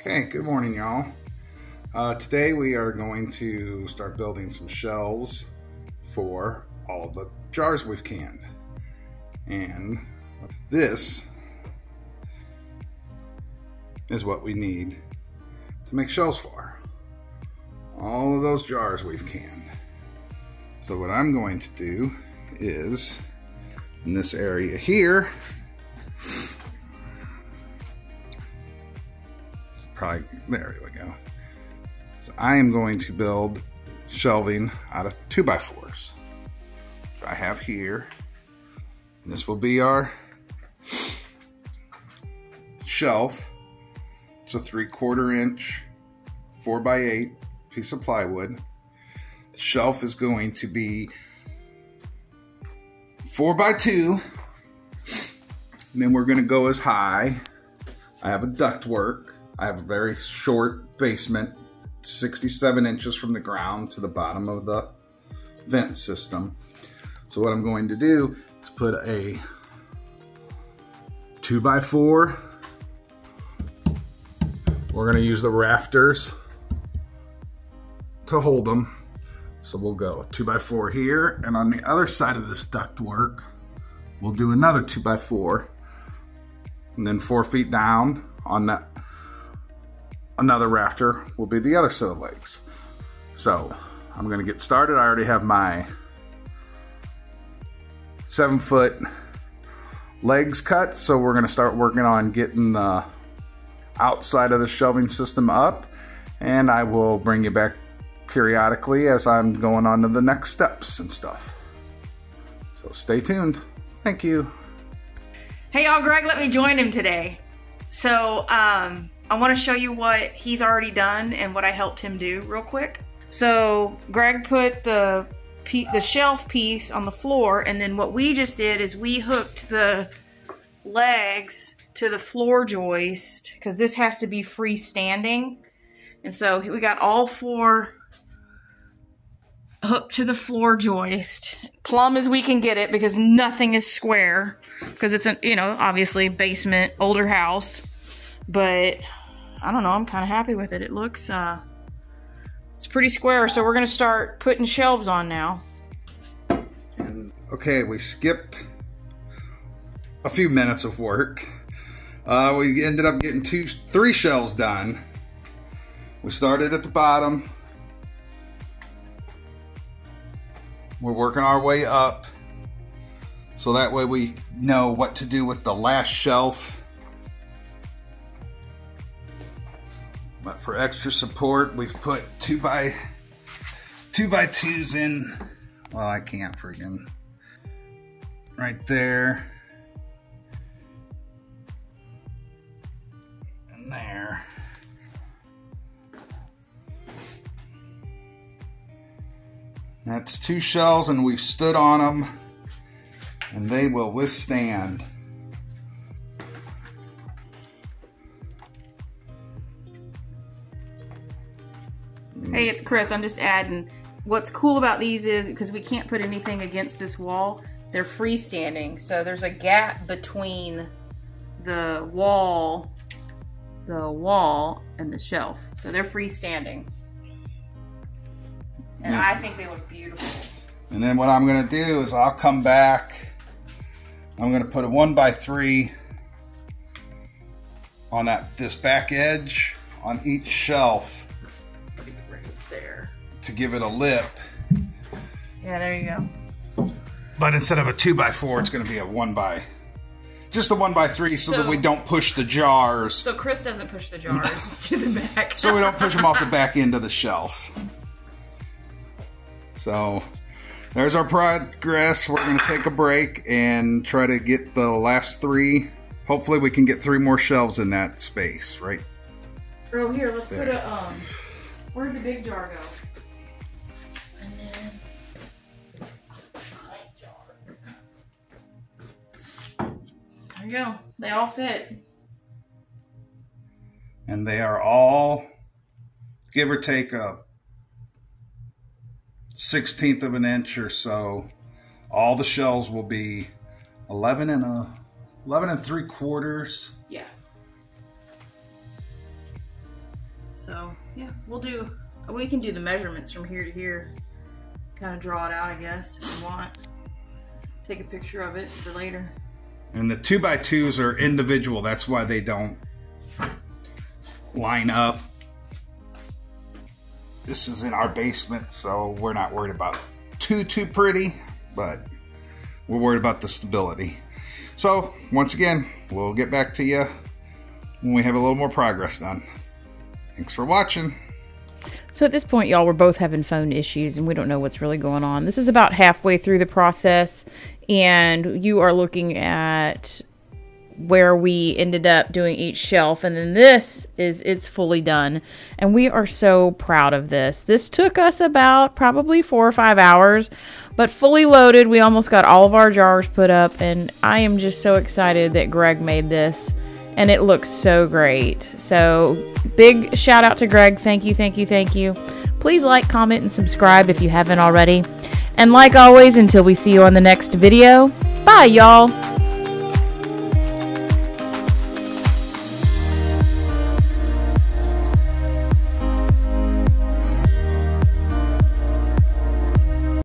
Okay, good morning, y'all. Today we are going to start building some shelves for all of the jars we've canned. And this is what we need to make shelves for. All of those jars we've canned. So what I'm going to do is, in this area here, probably, there we go. So I am going to build shelving out of 2x4s. So I have here, this will be our shelf. It's a 3/4 inch 4x8 piece of plywood. The shelf is going to be 4x2, and then we're going to go as high. I have a ductwork. I have a very short basement, 67 inches from the ground to the bottom of the vent system. So what I'm going to do is put a 2x4. We're going to use the rafters to hold them. So we'll go 2x4 here, and on the other side of this ductwork, we'll do another 2x4, and then 4 feet down on that. Another rafter will be the other set of legs. So I'm going to get started. I already have my 7-foot legs cut, so we're going to start working on getting the outside of the shelving system up, and I will bring you back periodically as I'm going on to the next steps and stuff. So stay tuned. Thank you. Hey y'all, Greg let me join him today. So I want to show you what he's already done and what I helped him do real quick. So Greg put the shelf piece on the floor, and then what we just did is we hooked the legs to the floor joist, because this has to be freestanding. And so we got all 4 hooked to the floor joist, plumb as we can get it, because nothing is square, because it's obviously basement, older house. But I don't know, I'm kind of happy with it. It looks, it's pretty square, so we're going to start putting shelves on now. And, okay, we skipped a few minutes of work. We ended up getting 3 shelves done. We started at the bottom. We're working our way up, so that way we know what to do with the last shelf. But for extra support, we've put 2x2s in. Well, I can't freaking. Right there. And there. That's 2 shelves, and we've stood on them, and they will withstand. Hey, it's Chris. I'm just adding. What's cool about these is, because we can't put anything against this wall, they're freestanding. So there's a gap between the wall and the shelf. So they're freestanding. And I think they look beautiful. And then what I'm going to do is I'll come back. I'm going to put a 1x3 on this back edge on each shelf. There to give it a lip. Yeah, there you go. But instead of a 2x4, it's going to be just a 1x3, so that we don't push the jars. So Chris doesn't push the jars to the back. So we don't push them off the back end of the shelf. So there's our progress. We're going to take a break and try to get the last 3. Hopefully we can get 3 more shelves in that space, right? Oh, here, let's put a where'd the big jar go? And then light jar. There you go. They all fit. And they are all, give or take, a 1/16 of an inch or so. All the shelves will be 11 3/4. Yeah. So yeah, we can do the measurements from here to here. Kind of draw it out, I guess, if you want. Take a picture of it for later. And the 2x2s are individual. That's why they don't line up. This is in our basement, so we're not worried about too pretty, but we're worried about the stability. So once again, we'll get back to you when we have a little more progress done. Thanks for watching. So at this point, y'all, we're both having phone issues and we don't know what's really going on. This is about halfway through the process, and you are looking at where we ended up doing each shelf, and then it's fully done, and we are so proud of this. This took us about probably 4 or 5 hours, but fully loaded. We almost got all of our jars put up, and I am just so excited that Greg made this, and it looks so great. So big shout out to Greg. Thank you, thank you, thank you. Please like, comment, and subscribe if you haven't already. And like always, until we see you on the next video, bye y'all.